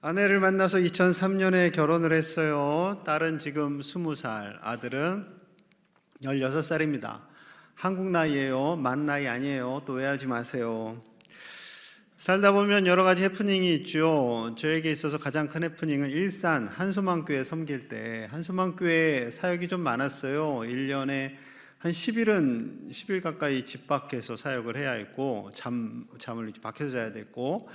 아내를 만나서 2003년에 결혼을 했어요. 딸은 지금 20살, 아들은 16살입니다. 한국 나이예요. 만 나이 아니에요. 또 오해하지 마세요. 살다 보면 여러 가지 해프닝이 있죠. 저에게 있어서 가장 큰 해프닝은 일산 한소망교회 섬길 때 한소망교회 사역이 좀 많았어요. 1년에 한 10일 가까이 집 밖에서 사역을 해야 했고 잠을 밖에서 자야 됐고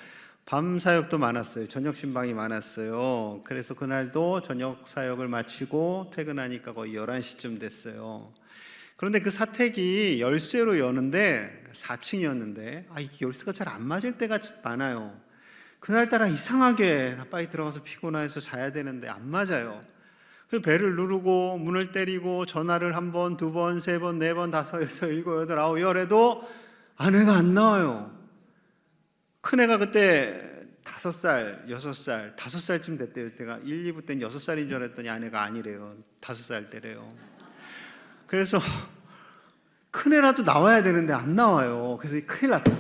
밤 사역도 많았어요. 저녁 신방이 많았어요. 그래서 그날도 저녁 사역을 마치고 퇴근하니까 거의 11시쯤 됐어요. 그런데 그 사택이 열쇠로 여는데 4층이었는데 이 열쇠가 잘 안 맞을 때가 많아요. 그날따라 이상하게 빨리 들어가서 피곤해서 자야 되는데 안 맞아요. 그래서 벨을 누르고 문을 때리고 전화를 한 번, 두 번, 세 번, 네 번, 다섯, 여섯, 일곱, 여덟, 아홉, 열에도 아내가 안 나와요. 큰애가 그때 5살, 6살, 5살쯤 됐대요. 제가 1, 2부 때는 6살인 줄 알았더니 아내가 아니래요. 5살 때래요. 그래서 큰애라도 나와야 되는데 안 나와요. 그래서 큰일 났다.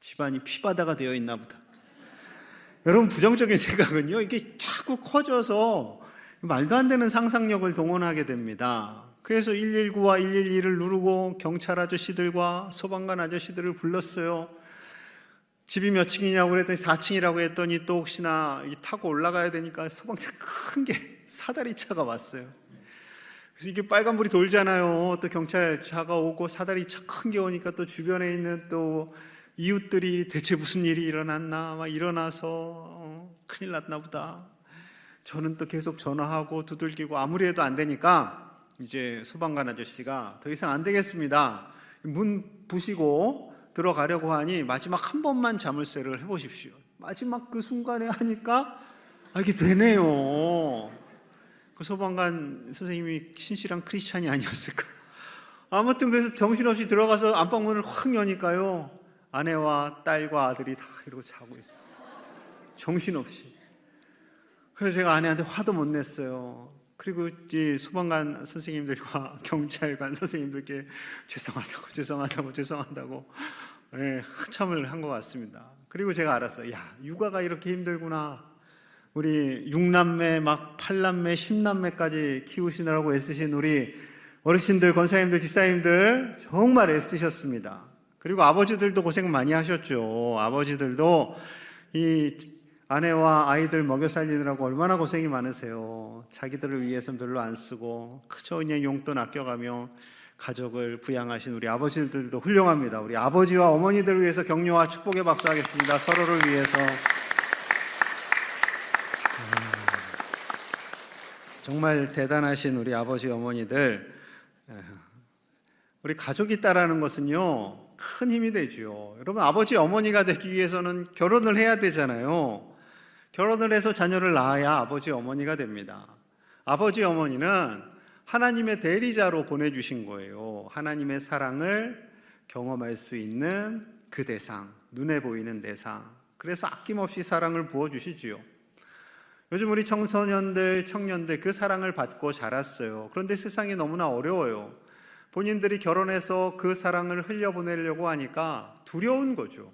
집안이 피바다가 되어 있나 보다. 여러분, 부정적인 생각은요, 이게 자꾸 커져서 말도 안 되는 상상력을 동원하게 됩니다. 그래서 119와 112를 누르고 경찰 아저씨들과 소방관 아저씨들을 불렀어요. 집이 몇 층이냐고 그랬더니 4층이라고 했더니 또 혹시나 타고 올라가야 되니까 소방차 큰 게 사다리차가 왔어요. 그래서 이게 빨간불이 돌잖아요. 또 경찰차가 오고 사다리차 큰 게 오니까 또 주변에 있는 또 이웃들이 대체 무슨 일이 일어났나 막 일어나서 큰일 났나 보다. 저는 또 계속 전화하고 두들기고 아무리 해도 안 되니까 이제 소방관 아저씨가 더 이상 안 되겠습니다. 문 부시고 들어가려고 하니 마지막 한 번만 자물쇠를 해보십시오. 마지막 그 순간에 하니까 이게 되네요. 그 소방관 선생님이 신실한 크리스찬이 아니었을까. 아무튼 그래서 정신없이 들어가서 안방문을 확 여니까요, 아내와 딸과 아들이 다 이러고 자고 있어. 정신없이. 그래서 제가 아내한테 화도 못 냈어요. 그리고 이 소방관 선생님들과 경찰관 선생님들께 죄송하다고 한참을 한 것 같습니다. 그리고 제가 알았어요. 육아가 이렇게 힘들구나. 우리 6남매, 막 8남매, 10남매까지 키우시느라고 애쓰신 우리 어르신들, 권사님들, 집사님들 정말 애쓰셨습니다. 그리고 아버지들도 고생 많이 하셨죠. 아버지들도 이 아내와 아이들 먹여 살리느라고 얼마나 고생이 많으세요. 자기들을 위해서는 별로 안 쓰고 그저 그냥 용돈 아껴가며 가족을 부양하신 우리 아버지들도 훌륭합니다. 우리 아버지와 어머니들을 위해서 격려와 축복의 박수 하겠습니다. 서로를 위해서. 정말 대단하신 우리 아버지 어머니들. 우리 가족이 있다라는 것은요, 큰 힘이 되죠. 여러분, 아버지 어머니가 되기 위해서는 결혼을 해야 되잖아요. 결혼을 해서 자녀를 낳아야 아버지 어머니가 됩니다. 아버지 어머니는 하나님의 대리자로 보내주신 거예요. 하나님의 사랑을 경험할 수 있는 그 대상, 눈에 보이는 대상. 그래서 아낌없이 사랑을 부어주시지요. 요즘 우리 청소년들, 청년들 그 사랑을 받고 자랐어요. 그런데 세상이 너무나 어려워요. 본인들이 결혼해서 그 사랑을 흘려보내려고 하니까 두려운 거죠.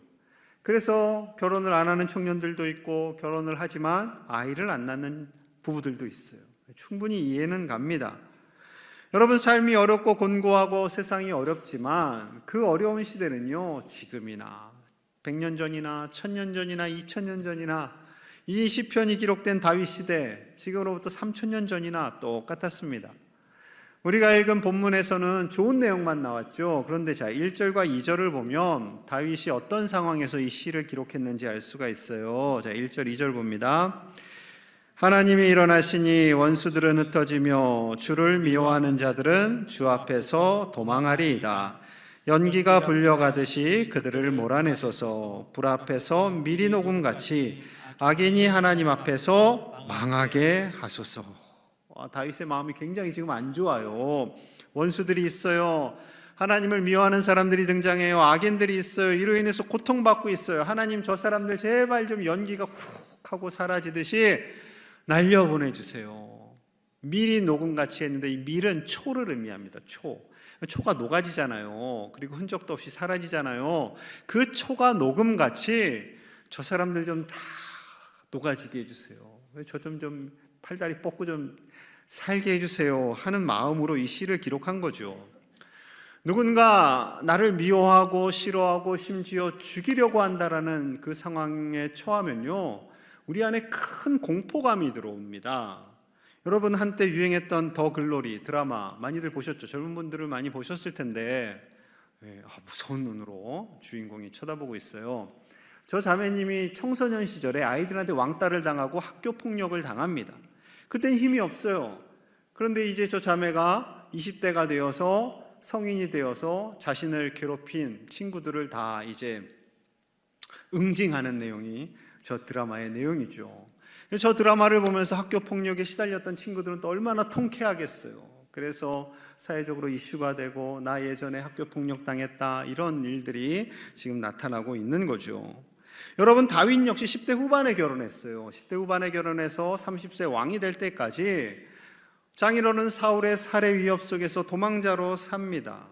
그래서 결혼을 안 하는 청년들도 있고 결혼을 하지만 아이를 안 낳는 부부들도 있어요. 충분히 이해는 갑니다. 여러분, 삶이 어렵고 곤고하고 세상이 어렵지만 그 어려운 시대는요, 지금이나 100년 전이나 1000년 전이나 2000년 전이나 이 시편이 기록된 다윗 시대, 지금으로부터 3000년 전이나 똑같았습니다. 우리가 읽은 본문에서는 좋은 내용만 나왔죠. 그런데 1절과 2절을 보면 다윗이 어떤 상황에서 이 시를 기록했는지 알 수가 있어요. 1절, 2절 봅니다. 하나님이 일어나시니 원수들은 흩어지며 주를 미워하는 자들은 주 앞에서 도망하리이다. 연기가 불려가듯이 그들을 몰아내소서. 불 앞에서 미리 녹음같이 악인이 하나님 앞에서 망하게 하소서. 다윗의 마음이 굉장히 지금 안 좋아요. 원수들이 있어요. 하나님을 미워하는 사람들이 등장해요. 악인들이 있어요. 이로 인해서 고통받고 있어요. 하나님, 저 사람들 제발 좀 연기가 훅 하고 사라지듯이 날려보내주세요. 밀이 녹음같이 했는데 이 밀은 초를 의미합니다. 초가 녹아지잖아요. 그리고 흔적도 없이 사라지잖아요. 그 초가 녹음같이 저 사람들 좀 다 녹아지게 해주세요. 저 좀 팔다리 뻗고 좀 살게 해주세요 하는 마음으로 이 시를 기록한 거죠. 누군가 나를 미워하고 싫어하고 심지어 죽이려고 한다라는 그 상황에 처하면요, 우리 안에 큰 공포감이 들어옵니다. 여러분, 한때 유행했던 더 글로리 드라마 많이들 보셨죠? 젊은 분들은 많이 보셨을 텐데 무서운 눈으로 주인공이 쳐다보고 있어요. 저 자매님이 청소년 시절에 아이들한테 왕따를 당하고 학교 폭력을 당합니다. 그땐 힘이 없어요. 그런데 이제 저 자매가 20대가 되어서 성인이 되어서 자신을 괴롭힌 친구들을 다 이제 응징하는 내용이 저 드라마의 내용이죠. 저 드라마를 보면서 학교 폭력에 시달렸던 친구들은 또 얼마나 통쾌하겠어요. 그래서 사회적으로 이슈가 되고 나 예전에 학교 폭력 당했다, 이런 일들이 지금 나타나고 있는 거죠. 여러분, 다윗 역시 10대 후반에 결혼했어요. 10대 후반에 결혼해서 30세 왕이 될 때까지 장인어른 사울의 살해 위협 속에서 도망자로 삽니다.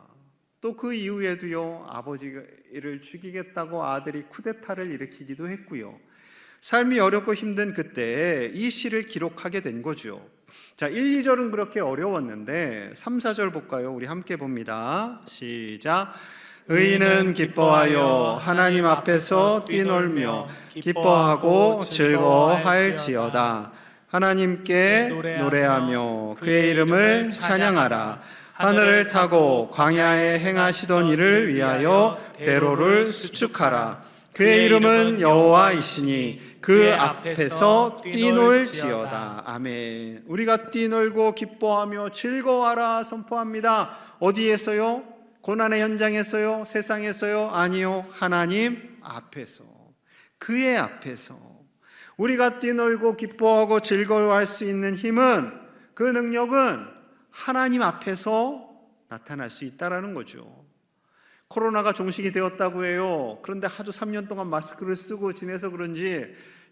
또 그 이후에도요, 아버지를 죽이겠다고 아들이 쿠데타를 일으키기도 했고요. 삶이 어렵고 힘든 그때 이 시를 기록하게 된 거죠. 자, 1, 2절은 그렇게 어려웠는데 3, 4절 볼까요? 우리 함께 봅니다. 시작. 의인은 기뻐하여 하나님 앞에서 뛰놀며 기뻐하고 즐거워할지어다. 하나님께 노래하며 그의 이름을 찬양하라. 하늘을 타고 광야에 행하시던 일을 위하여 대로를 수축하라. 그의 이름은 여호와이시니 그 앞에서 뛰놀지어다. 아멘. 우리가 뛰놀고 기뻐하며 즐거워하라 선포합니다. 어디에서요? 고난의 현장에서요? 세상에서요? 아니요, 하나님 앞에서, 그의 앞에서 우리가 뛰놀고 기뻐하고 즐거워할 수 있는 힘은, 그 능력은 하나님 앞에서 나타날 수 있다는 거죠. 코로나가 종식이 되었다고 해요. 그런데 아주 3년 동안 마스크를 쓰고 지내서 그런지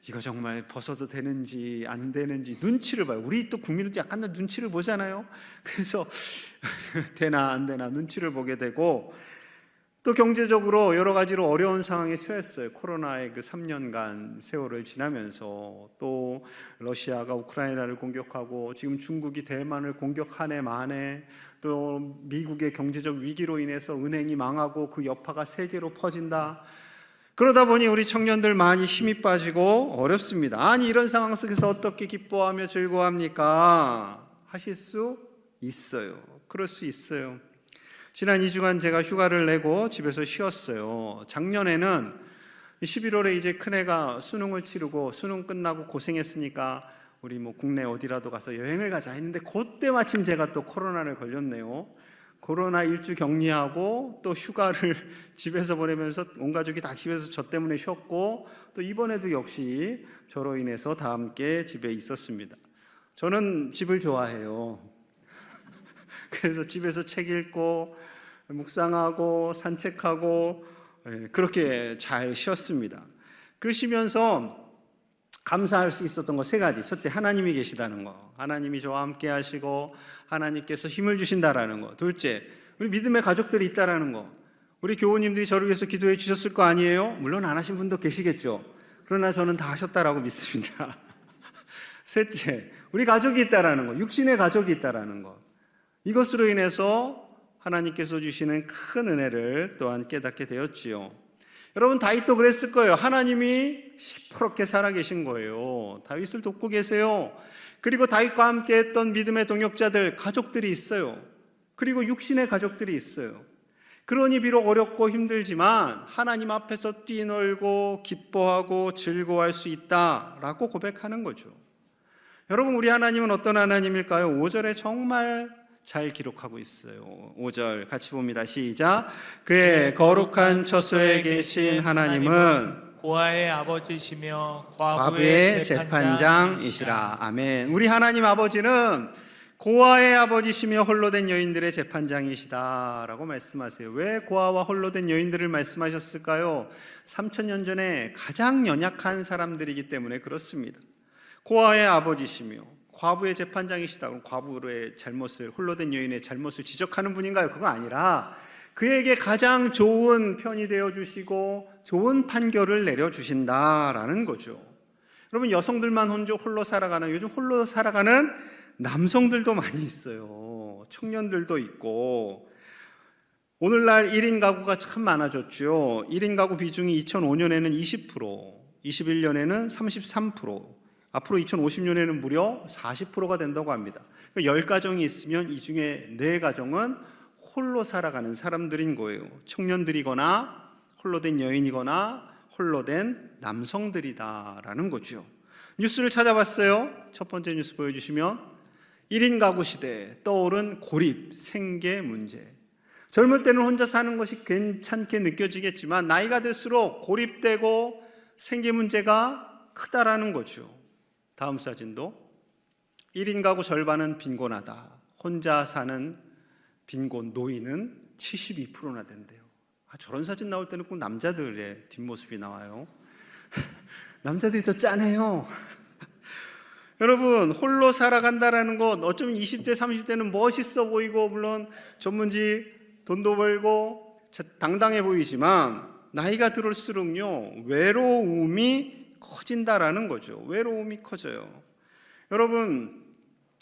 이거 정말 벗어도 되는지 안 되는지 눈치를 봐요. 우리 또 국민은 약간 눈치를 보잖아요. 그래서 되나 안 되나 눈치를 보게 되고, 또 경제적으로 여러 가지로 어려운 상황에 처했어요. 코로나의 그 3년간 세월을 지나면서 또 러시아가 우크라이나를 공격하고 지금 중국이 대만을 공격하네 마네, 또 미국의 경제적 위기로 인해서 은행이 망하고 그 여파가 세계로 퍼진다. 그러다 보니 우리 청년들 많이 힘이 빠지고 어렵습니다. 아니, 이런 상황 속에서 어떻게 기뻐하며 즐거워합니까? 하실 수 있어요. 그럴 수 있어요. 지난 2주간 제가 휴가를 내고 집에서 쉬었어요. 작년에는 11월에 이제 큰애가 수능을 치르고 수능 끝나고 고생했으니까 우리 국내 어디라도 가서 여행을 가자 했는데 그때 마침 제가 또 코로나를 걸렸네요. 코로나 일주 격리하고 또 휴가를 집에서 보내면서 온 가족이 다 집에서 저 때문에 쉬었고, 또 이번에도 역시 저로 인해서 다 함께 집에 있었습니다. 저는 집을 좋아해요. 그래서 집에서 책 읽고 묵상하고 산책하고 그렇게 잘 쉬었습니다. 그 쉬면서 감사할 수 있었던 거 3가지. 첫째, 하나님이 계시다는 거. 하나님이 저와 함께 하시고 하나님께서 힘을 주신다라는 거. 둘째, 우리 믿음의 가족들이 있다라는 거. 우리 교우님들이 저를 위해서 기도해 주셨을 거 아니에요? 물론 안 하신 분도 계시겠죠. 그러나 저는 다 하셨다라고 믿습니다. 셋째, 우리 가족이 있다라는 거. 육신의 가족이 있다라는 거. 이것으로 인해서 하나님께서 주시는 큰 은혜를 또한 깨닫게 되었지요. 여러분, 다윗도 그랬을 거예요. 하나님이 시퍼렇게 살아계신 거예요. 다윗을 돕고 계세요. 그리고 다윗과 함께 했던 믿음의 동역자들, 가족들이 있어요. 그리고 육신의 가족들이 있어요. 그러니 비록 어렵고 힘들지만 하나님 앞에서 뛰놀고 기뻐하고 즐거워할 수 있다라고 고백하는 거죠. 여러분, 우리 하나님은 어떤 하나님일까요? 5절에 정말 잘 기록하고 있어요. 5절 같이 봅니다. 시작. 그의 거룩한 처소에 계신 하나님은 고아의 아버지시며 과부의 재판장이시라. 아멘. 우리 하나님 아버지는 고아의 아버지시며 홀로된 여인들의 재판장이시다라고 말씀하세요. 왜 고아와 홀로된 여인들을 말씀하셨을까요? 3000년 전에 가장 연약한 사람들이기 때문에 그렇습니다. 고아의 아버지시며 과부의 재판장이시다. 그럼 과부의 잘못을, 홀로된 여인의 잘못을 지적하는 분인가요? 그거 아니라 그에게 가장 좋은 편이 되어주시고 좋은 판결을 내려주신다라는 거죠. 여러분, 여성들만 홀로 살아가는, 요즘 홀로 살아가는 남성들도 많이 있어요. 청년들도 있고. 오늘날 1인 가구가 참 많아졌죠. 1인 가구 비중이 2005년에는 20%, 21년에는 33%, 앞으로 2050년에는 무려 40%가 된다고 합니다. 10가정이 있으면 이 중에 4가정은 홀로 살아가는 사람들인 거예요. 청년들이거나 홀로 된 여인이거나 홀로 된 남성들이다라는 거죠. 뉴스를 찾아봤어요. 첫 번째 뉴스 보여주시면 1인 가구 시대에 떠오른 고립, 생계 문제. 젊을 때는 혼자 사는 것이 괜찮게 느껴지겠지만 나이가 들수록 고립되고 생계 문제가 크다라는 거죠. 다음 사진도 1인 가구 절반은 빈곤하다. 혼자 사는 빈곤 노인은 72%나 된대요. 저런 사진 나올 때는 꼭 남자들의 뒷모습이 나와요. 남자들이 더 짠해요. 여러분, 홀로 살아간다라는 것, 어쩌면 20대, 30대는 멋있어 보이고 물론 전문직, 돈도 벌고 당당해 보이지만 나이가 들을수록요, 외로움이 커진다라는 거죠. 외로움이 커져요. 여러분,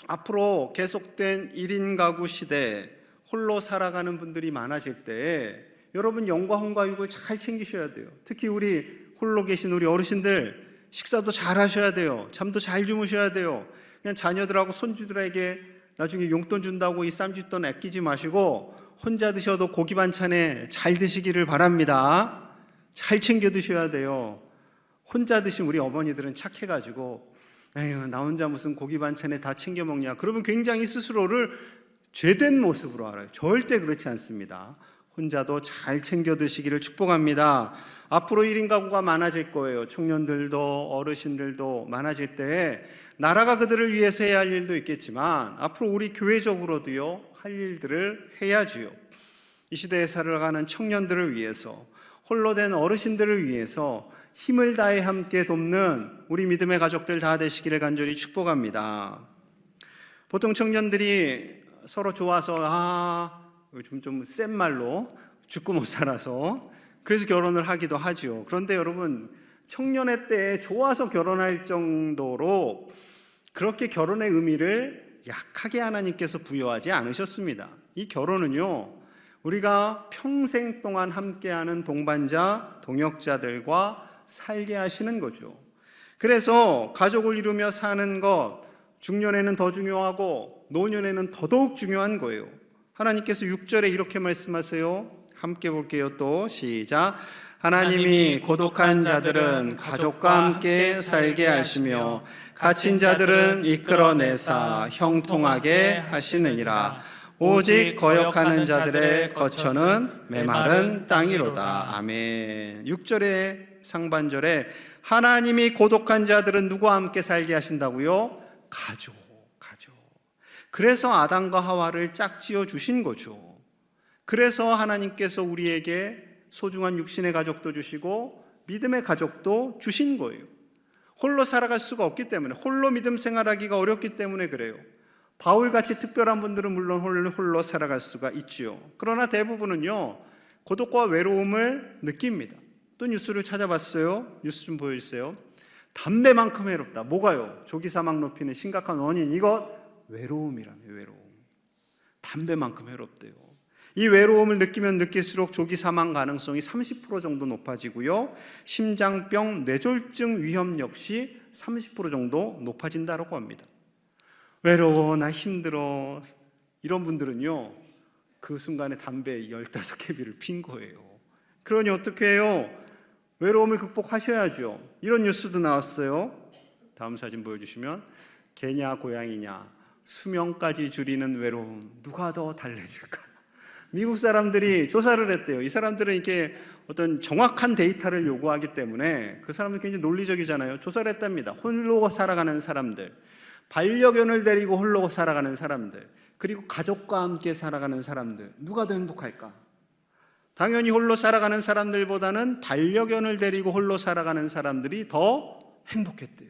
앞으로 계속된 1인 가구 시대, 홀로 살아가는 분들이 많아질 때 여러분, 영과 혼과 육을 잘 챙기셔야 돼요. 특히 우리 홀로 계신 우리 어르신들, 식사도 잘 하셔야 돼요. 잠도 잘 주무셔야 돼요. 그냥 자녀들하고 손주들에게 나중에 용돈 준다고 이 쌈짓돈 아끼지 마시고 혼자 드셔도 고기 반찬에 잘 드시기를 바랍니다. 잘 챙겨 드셔야 돼요. 혼자 드신 우리 어머니들은 착해가지고 에휴, 나 혼자 무슨 고기 반찬에 다 챙겨 먹냐, 그러면 굉장히 스스로를 죄된 모습으로 알아요. 절대 그렇지 않습니다. 혼자도 잘 챙겨 드시기를 축복합니다. 앞으로 1인 가구가 많아질 거예요. 청년들도 어르신들도 많아질 때 나라가 그들을 위해서 해야 할 일도 있겠지만 앞으로 우리 교회적으로도요, 할 일들을 해야지요. 이 시대에 살아가는 청년들을 위해서, 홀로 된 어르신들을 위해서 힘을 다해 함께 돕는 우리 믿음의 가족들 다 되시기를 간절히 축복합니다. 보통 청년들이 서로 좋아서 요즘 좀 센 말로 죽고 못 살아서 그래서 결혼을 하기도 하죠. 그런데 여러분, 청년의 때에 좋아서 결혼할 정도로 그렇게 결혼의 의미를 약하게 하나님께서 부여하지 않으셨습니다. 이 결혼은요, 우리가 평생 동안 함께하는 동반자, 동역자들과 살게 하시는 거죠. 그래서 가족을 이루며 사는 것, 중년에는 더 중요하고 노년에는 더더욱 중요한 거예요. 하나님께서 6절에 이렇게 말씀하세요. 함께 볼게요. 또 시작. 하나님이 고독한 자들은 가족과 함께 살게 하시며 갇힌 자들은 이끌어내사 형통하게 하시느니라. 오직 거역하는 자들의 거처는 메마른 땅이로다. 아멘. 6절의 상반절에 하나님이 고독한 자들은 누구와 함께 살게 하신다고요? 가족. 그래서 아담과 하와를 짝지어 주신 거죠. 그래서 하나님께서 우리에게 소중한 육신의 가족도 주시고 믿음의 가족도 주신 거예요. 홀로 살아갈 수가 없기 때문에, 홀로 믿음 생활하기가 어렵기 때문에 그래요. 바울같이 특별한 분들은 물론 홀로 살아갈 수가 있지요. 그러나 대부분은요, 고독과 외로움을 느낍니다. 또 뉴스를 찾아봤어요. 뉴스 좀 보여주세요. 담배만큼 외롭다. 뭐가요? 조기 사망 높이는 심각한 원인, 이것 외로움이라며. 외로움. 담배만큼 외롭대요. 이 외로움을 느끼면 느낄수록 조기 사망 가능성이 30% 정도 높아지고요, 심장병, 뇌졸중 위험 역시 30% 정도 높아진다고 합니다. 외로워, 나 힘들어, 이런 분들은요, 그 순간에 담배 15개비를 핀 거예요. 그러니 어떻게 해요? 외로움을 극복하셔야죠. 이런 뉴스도 나왔어요. 다음 사진 보여주시면, 개냐 고양이냐 수명까지 줄이는 외로움, 누가 더 달래줄까? 미국 사람들이 조사를 했대요. 이 사람들은 이렇게 어떤 정확한 데이터를 요구하기 때문에 그 사람들 굉장히 논리적이잖아요. 조사를 했답니다. 홀로 살아가는 사람들, 반려견을 데리고 홀로 살아가는 사람들, 그리고 가족과 함께 살아가는 사람들, 누가 더 행복할까? 당연히 홀로 살아가는 사람들보다는 반려견을 데리고 홀로 살아가는 사람들이 더 행복했대요.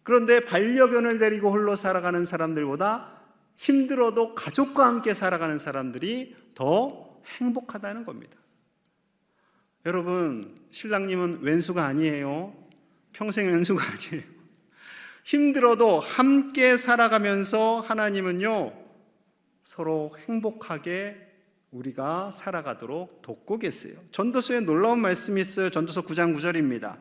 그런데 반려견을 데리고 홀로 살아가는 사람들보다 힘들어도 가족과 함께 살아가는 사람들이 더 행복하다는 겁니다. 여러분, 신랑님은 왼수가 아니에요. 평생 연수가 아니에요. 힘들어도 함께 살아가면서 하나님은요, 서로 행복하게 우리가 살아가도록 돕고 계세요. 전도서에 놀라운 말씀이 있어요. 전도서 9장 9절입니다.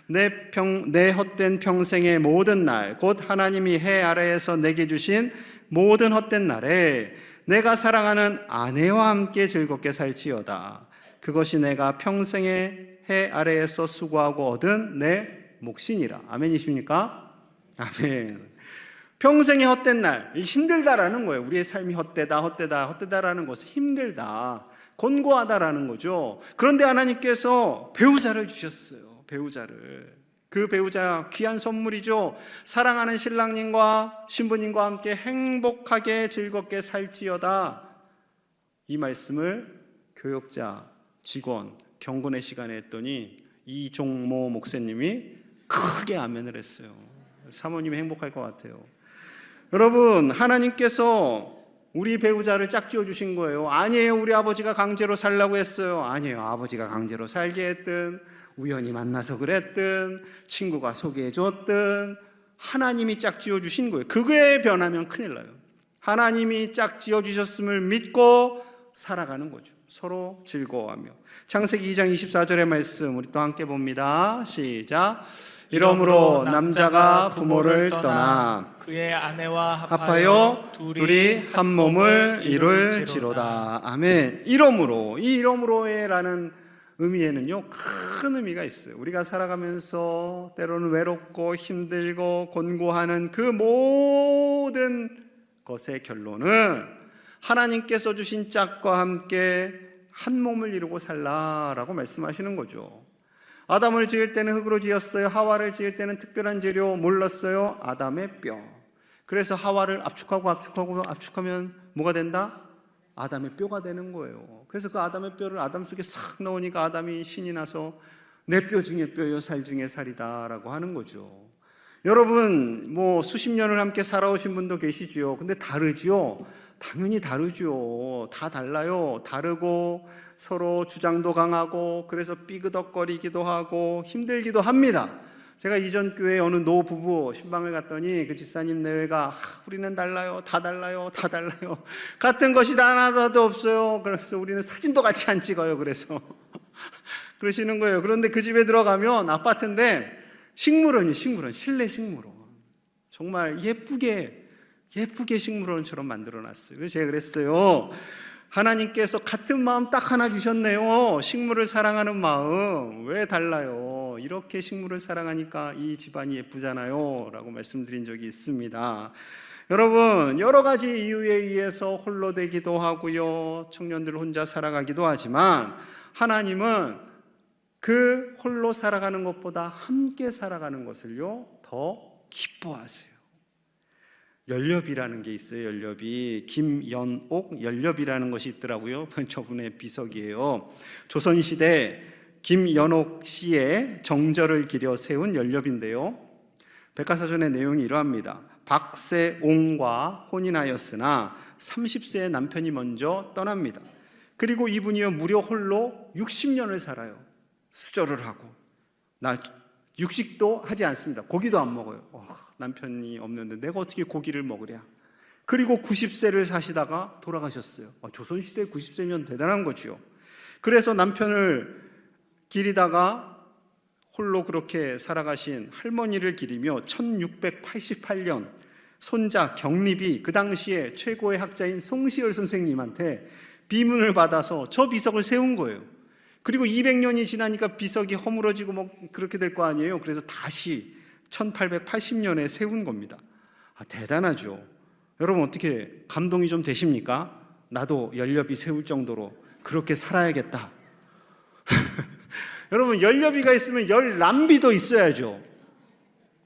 내 헛된 평생의 모든 날, 곧 하나님이 해 아래에서 내게 주신 모든 헛된 날에 내가 사랑하는 아내와 함께 즐겁게 살지어다. 그것이 내가 평생의 해 아래에서 수고하고 얻은 내 몫이니라. 아멘이십니까? 아멘. 평생의 헛된 날, 힘들다라는 거예요. 우리의 삶이 헛되다라는 것은 힘들다, 곤고하다라는 거죠. 그런데 하나님께서 배우자를 주셨어요. 배우자를. 그 배우자 귀한 선물이죠. 사랑하는 신랑님과 신부님과 함께 행복하게 즐겁게 살지어다. 이 말씀을 교역자, 직원, 경건의 시간에 했더니 이종모 목사님이 크게 아멘을 했어요. 사모님이 행복할 것 같아요. 여러분, 하나님께서 우리 배우자를 짝지어 주신 거예요. 아니에요, 우리 아버지가 강제로 살라고 했어요. 아니에요, 아버지가 강제로 살게 했든 우연히 만나서 그랬든 친구가 소개해 줬든 하나님이 짝지어 주신 거예요. 그거에 변하면 큰일 나요. 하나님이 짝지어 주셨음을 믿고 살아가는 거죠. 서로 즐거워하며. 창세기 2장 24절의 말씀 우리 또 함께 봅니다. 시작. 이러므로 남자가 부모를 떠나 그의 아내와 합하여 둘이 한 몸을 이룰지로다. 아멘. 이러므로, 이 이러므로라는 의미에는요, 큰 의미가 있어요. 우리가 살아가면서 때로는 외롭고 힘들고 곤고하는 그 모든 것의 결론은 하나님께서 주신 짝과 함께 한 몸을 이루고 살라라고 말씀하시는 거죠. 아담을 지을 때는 흙으로 지었어요. 하와를 지을 때는 특별한 재료 몰랐어요. 아담의 뼈. 그래서 하와를 압축하면 뭐가 된다? 아담의 뼈가 되는 거예요. 그래서 그 아담의 뼈를 아담 속에 싹 넣으니까 아담이 신이 나서 내 뼈 중에 뼈요, 살 중에 살이다라고 하는 거죠. 여러분, 뭐 수십 년을 함께 살아오신 분도 계시죠. 근데 다르죠. 당연히 다르죠. 다 달라요. 다르고 서로 주장도 강하고 그래서 삐그덕거리기도 하고 힘들기도 합니다. 제가 이전 교회 어느 노부부 신방을 갔더니 그 집사님 내외가 우리는 달라요. 다 달라요. 같은 것이 다 하나도 없어요. 그래서 우리는 사진도 같이 안 찍어요. 그래서 그러시는 거예요. 그런데 그 집에 들어가면 아파트인데 식물원이 실내 식물원. 정말 예쁘게 식물원처럼 만들어놨어요. 그래서 제가 그랬어요. 하나님께서 같은 마음 딱 하나 주셨네요. 식물을 사랑하는 마음. 왜 달라요? 이렇게 식물을 사랑하니까 이 집안이 예쁘잖아요. 라고 말씀드린 적이 있습니다. 여러분, 여러 가지 이유에 의해서 홀로 되기도 하고요. 청년들 혼자 살아가기도 하지만 하나님은 그 홀로 살아가는 것보다 함께 살아가는 것을요, 더 기뻐하세요. 연렵이라는 게 있어요. 연렵이. 김연옥 연렵이라는 것이 있더라고요. 저분의 비석이에요. 조선시대 김연옥 씨의 정절을 기려 세운 연렵인데요, 백과사전의 내용이 이러합니다. 박세옹과 혼인하였으나 30세의 남편이 먼저 떠납니다. 그리고 이분이요 무려 홀로 60년을 살아요. 수절을 하고 육식도 하지 않습니다. 고기도 안 먹어요. 남편이 없는데 내가 어떻게 고기를 먹으랴. 그리고 90세를 사시다가 돌아가셨어요. 조선시대 90세면 대단한 거죠. 그래서 남편을 기리다가 홀로 그렇게 살아가신 할머니를 기리며 1688년 손자 경립이 그 당시에 최고의 학자인 송시열 선생님한테 비문을 받아서 저 비석을 세운 거예요. 그리고 200년이 지나니까 비석이 허물어지고 뭐 그렇게 될 거 아니에요. 그래서 다시 1880년에 세운 겁니다. 대단하죠. 여러분, 어떻게 감동이 좀 되십니까? 나도 연렵이 세울 정도로 그렇게 살아야겠다. 여러분, 연렵이가 있으면 열람비도 있어야죠.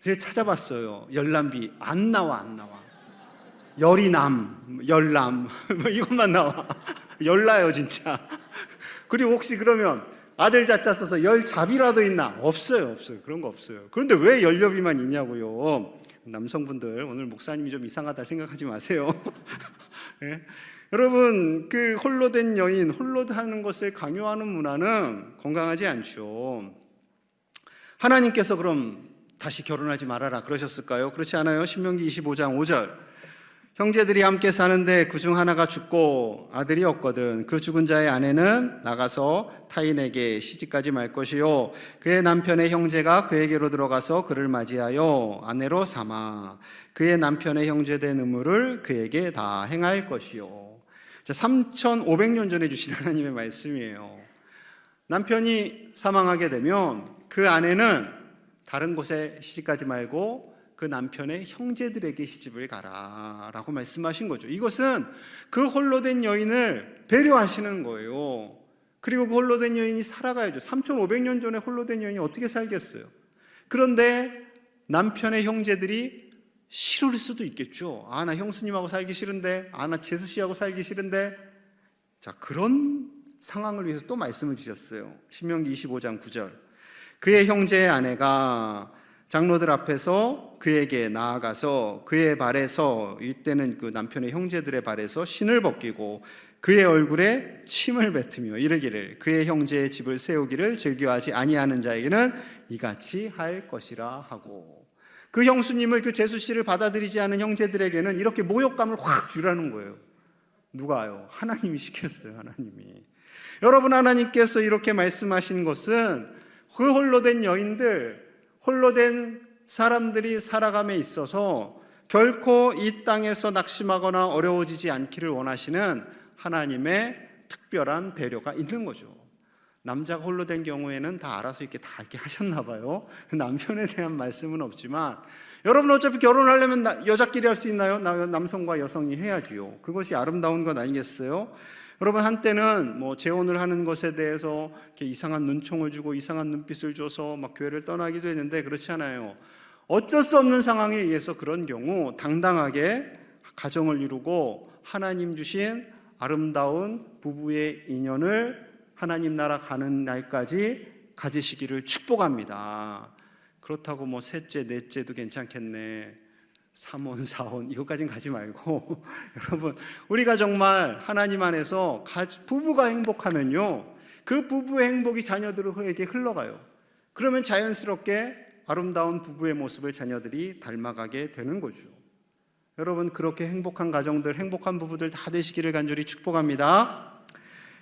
제가 찾아봤어요. 열람비 안 나와. 열이남, 열람 뭐 이것만 나와. 열나요 진짜. 그리고 혹시 그러면 아들 자자 써서 열잡이라도 있나? 없어요. 그런 거 없어요. 그런데 왜 연렵이만 있냐고요. 남성분들, 오늘 목사님이 좀 이상하다 생각하지 마세요. 네? 여러분, 그 홀로 된 여인, 홀로 하는 것을 강요하는 문화는 건강하지 않죠. 하나님께서 그럼 다시 결혼하지 말아라 그러셨을까요? 그렇지 않아요? 신명기 25장 5절. 형제들이 함께 사는데 그중 하나가 죽고 아들이 없거든 그 죽은 자의 아내는 나가서 타인에게 시집가지 말 것이요 그의 남편의 형제가 그에게로 들어가서 그를 맞이하여 아내로 삼아 그의 남편의 형제된 의무를 그에게 다 행할 것이요. 3,500년 전에 주신 하나님의 말씀이에요. 남편이 사망하게 되면 그 아내는 다른 곳에 시집가지 말고 그 남편의 형제들에게 시집을 가라라고 말씀하신 거죠. 이것은 그 홀로 된 여인을 배려하시는 거예요. 그리고 그 홀로 된 여인이 살아가야죠. 3,500년 전에 홀로 된 여인이 어떻게 살겠어요? 그런데 남편의 형제들이 싫을 수도 있겠죠. 나 형수님하고 살기 싫은데, 나 재수 씨하고 살기 싫은데. 자, 그런 상황을 위해서 또 말씀을 주셨어요. 신명기 25장 9절. 그의 형제의 아내가 장로들 앞에서 그에게 나아가서 그의 발에서, 이때는 그 남편의 형제들의 발에서 신을 벗기고 그의 얼굴에 침을 뱉으며 이르기를 그의 형제의 집을 세우기를 즐겨하지 아니하는 자에게는 이같이 할 것이라 하고, 그 형수님을, 그 재수 씨를 받아들이지 않은 형제들에게는 이렇게 모욕감을 확 주라는 거예요. 누가요? 하나님이 시켰어요. 하나님이. 여러분, 하나님께서 이렇게 말씀하신 것은 그 홀로 된 여인들, 홀로 된 사람들이 살아감에 있어서 결코 이 땅에서 낙심하거나 어려워지지 않기를 원하시는 하나님의 특별한 배려가 있는 거죠. 남자가 홀로 된 경우에는 다 알아서 이렇게 다 이렇게 하셨나 봐요. 남편에 대한 말씀은 없지만, 여러분 어차피 결혼하려면 여자끼리 할 수 있나요? 남성과 여성이 해야지요. 그것이 아름다운 것 아니겠어요? 여러분, 한때는 재혼을 하는 것에 대해서 이렇게 이상한 눈총을 주고 이상한 눈빛을 줘서 막 교회를 떠나기도 했는데, 그렇지 않아요. 어쩔 수 없는 상황에 의해서 그런 경우 당당하게 가정을 이루고 하나님 주신 아름다운 부부의 인연을 하나님 나라 가는 날까지 가지시기를 축복합니다. 그렇다고 셋째, 넷째도 괜찮겠네, 3혼, 4혼 이것까지는 가지 말고 여러분, 우리가 정말 하나님 안에서 부부가 행복하면요, 그 부부의 행복이 자녀들에게 흘러가요. 그러면 자연스럽게 아름다운 부부의 모습을 자녀들이 닮아가게 되는 거죠. 여러분, 그렇게 행복한 가정들, 행복한 부부들 다 되시기를 간절히 축복합니다.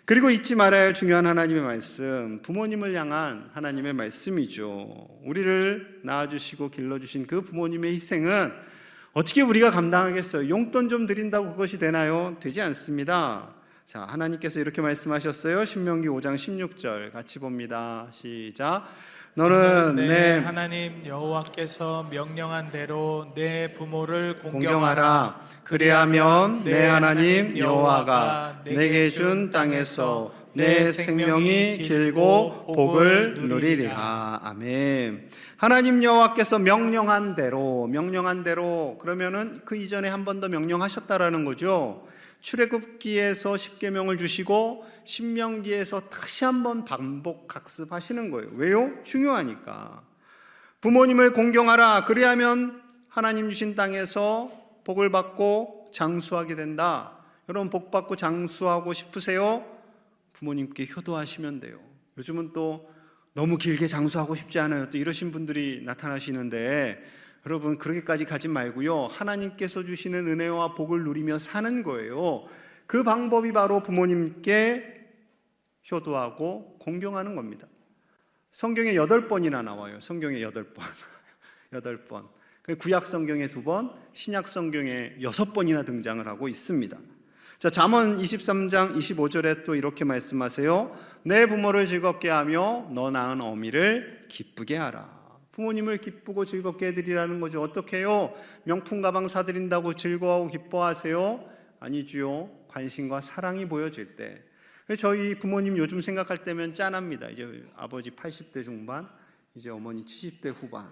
그리고 잊지 말아야 할 중요한 하나님의 말씀, 부모님을 향한 하나님의 말씀이죠. 우리를 낳아주시고 길러주신 그 부모님의 희생은 어떻게 우리가 감당하겠어요? 용돈 좀 드린다고 그것이 되나요? 되지 않습니다. 자, 하나님께서 이렇게 말씀하셨어요. 신명기 5장 16절 같이 봅니다. 시작. 너는 내 하나님 여호와께서 명령한 대로 내 부모를 공경하라. 그리하면 내 하나님 여호와가 내게 준 땅에서 내 생명이 길고 복을 누리리라. 아멘. 하나님 여호와께서 명령한 대로 그러면은 그 이전에 한 번 더 명령하셨다라는 거죠. 출애굽기에서 10계명을 주시고 신명기에서 다시 한번 반복 학습하시는 거예요. 왜요? 중요하니까. 부모님을 공경하라. 그리하면 하나님 주신 땅에서 복을 받고 장수하게 된다. 여러분, 복 받고 장수하고 싶으세요? 부모님께 효도하시면 돼요. 요즘은 또 너무 길게 장수하고 싶지 않아요. 또 이러신 분들이 나타나시는데, 여러분 그렇게까지 가지 말고요, 하나님께서 주시는 은혜와 복을 누리며 사는 거예요. 그 방법이 바로 부모님께 효도하고 공경하는 겁니다. 성경에 8번이나 나와요. 성경에 8번 8번. 구약 성경에 2번, 신약 성경에 6번이나 등장을 하고 있습니다. 자, 잠언 23장 25절에 또 이렇게 말씀하세요. 내 부모를 즐겁게 하며 너 낳은 어미를 기쁘게 하라. 부모님을 기쁘고 즐겁게 해드리라는 거죠. 어떻게 해요? 명품 가방 사드린다고 즐거워하고 기뻐하세요? 아니지요. 관심과 사랑이 보여질 때. 저희 부모님 요즘 생각할 때면 짠합니다. 이제 아버지 80대 중반, 이제 어머니 70대 후반.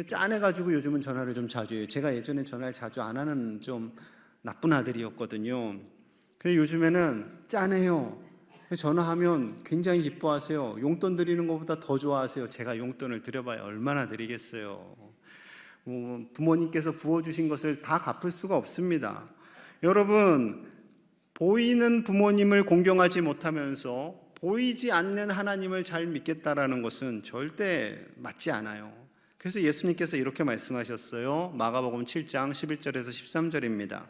짠해가지고 요즘은 전화를 좀 자주 해요. 제가 예전에 전화를 자주 안 하는 좀 나쁜 아들이었거든요. 그래서 요즘에는 짠해요. 전화하면 굉장히 기뻐하세요. 용돈 드리는 것보다 더 좋아하세요. 제가 용돈을 드려봐야 얼마나 드리겠어요. 부모님께서 부어주신 것을 다 갚을 수가 없습니다. 여러분, 보이는 부모님을 공경하지 못하면서 보이지 않는 하나님을 잘 믿겠다라는 것은 절대 맞지 않아요. 그래서 예수님께서 이렇게 말씀하셨어요. 마가복음 7장 11절에서 13절입니다.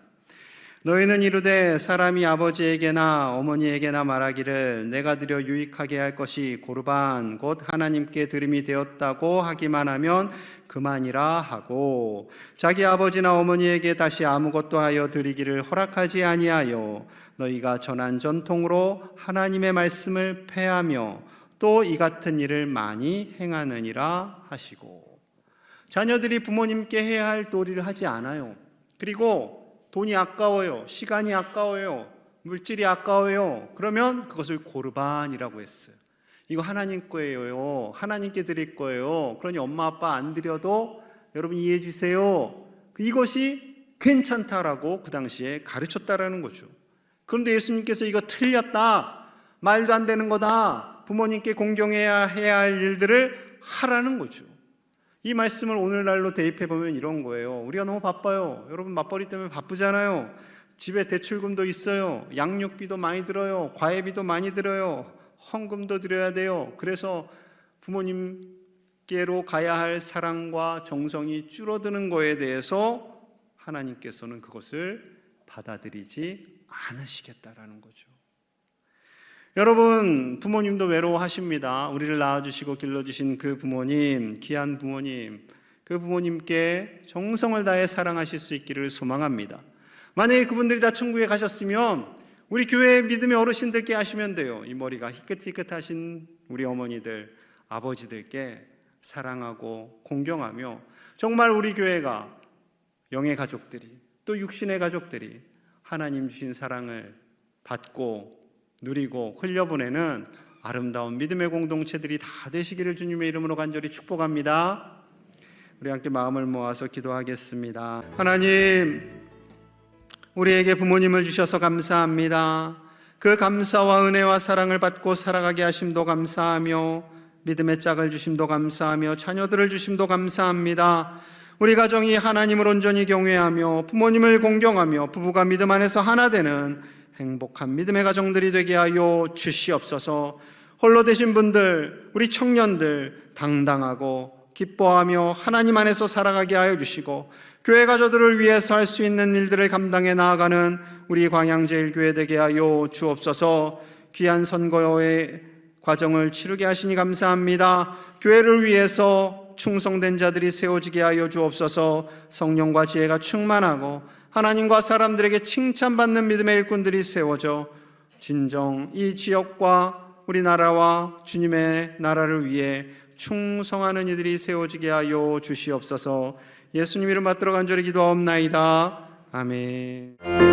너희는 이르되 사람이 아버지에게나 어머니에게나 말하기를 내가 드려 유익하게 할 것이 고르반 곧 하나님께 드림이 되었다고 하기만 하면 그만이라 하고 자기 아버지나 어머니에게 다시 아무것도 하여 드리기를 허락하지 아니하여 너희가 전한 전통으로 하나님의 말씀을 폐하며 또 이 같은 일을 많이 행하느니라 하시고, 자녀들이 부모님께 해야 할 도리를 하지 않아요. 그리고 돈이 아까워요, 시간이 아까워요, 물질이 아까워요. 그러면 그것을 고르반이라고 했어요. 이거 하나님 거예요, 하나님께 드릴 거예요. 그러니 엄마 아빠 안 드려도 여러분 이해해 주세요. 이것이 괜찮다라고 그 당시에 가르쳤다라는 거죠. 그런데 예수님께서 이거 틀렸다, 말도 안 되는 거다, 부모님께 공경해야 할 일들을 하라는 거죠. 이 말씀을 오늘날로 대입해 보면 이런 거예요. 우리가 너무 바빠요. 여러분 맞벌이 때문에 바쁘잖아요. 집에 대출금도 있어요. 양육비도 많이 들어요. 과외비도 많이 들어요. 헌금도 드려야 돼요. 그래서 부모님께로 가야 할 사랑과 정성이 줄어드는 거에 대해서 하나님께서는 그것을 받아들이지 않으시겠다라는 거죠. 여러분, 부모님도 외로워하십니다. 우리를 낳아주시고 길러주신 그 부모님, 귀한 부모님, 그 부모님께 정성을 다해 사랑하실 수 있기를 소망합니다. 만약에 그분들이 다 천국에 가셨으면 우리 교회 믿음의 어르신들께 하시면 돼요. 이 머리가 희끗희끗하신 우리 어머니들, 아버지들께 사랑하고 공경하며 정말 우리 교회가 영의 가족들이 또 육신의 가족들이 하나님 주신 사랑을 받고 누리고 흘려보내는 아름다운 믿음의 공동체들이 다 되시기를 주님의 이름으로 간절히 축복합니다. 우리 함께 마음을 모아서 기도하겠습니다. 하나님, 우리에게 부모님을 주셔서 감사합니다. 그 감사와 은혜와 사랑을 받고 살아가게 하심도 감사하며 믿음의 짝을 주심도 감사하며 자녀들을 주심도 감사합니다. 우리 가정이 하나님을 온전히 경외하며 부모님을 공경하며 부부가 믿음 안에서 하나 되는 행복한 믿음의 가정들이 되게 하여 주시옵소서. 홀로 되신 분들, 우리 청년들 당당하고 기뻐하며 하나님 안에서 살아가게 하여 주시고 교회 가족들을 위해서 할 수 있는 일들을 감당해 나아가는 우리 광양제일교회 되게 하여 주옵소서. 귀한 선거의 과정을 치르게 하시니 감사합니다. 교회를 위해서 충성된 자들이 세워지게 하여 주옵소서. 성령과 지혜가 충만하고 하나님과 사람들에게 칭찬받는 믿음의 일꾼들이 세워져 진정 이 지역과 우리나라와 주님의 나라를 위해 충성하는 이들이 세워지게 하여 주시옵소서. 예수님 이름 받들어 간절히 기도하옵나이다. 아멘.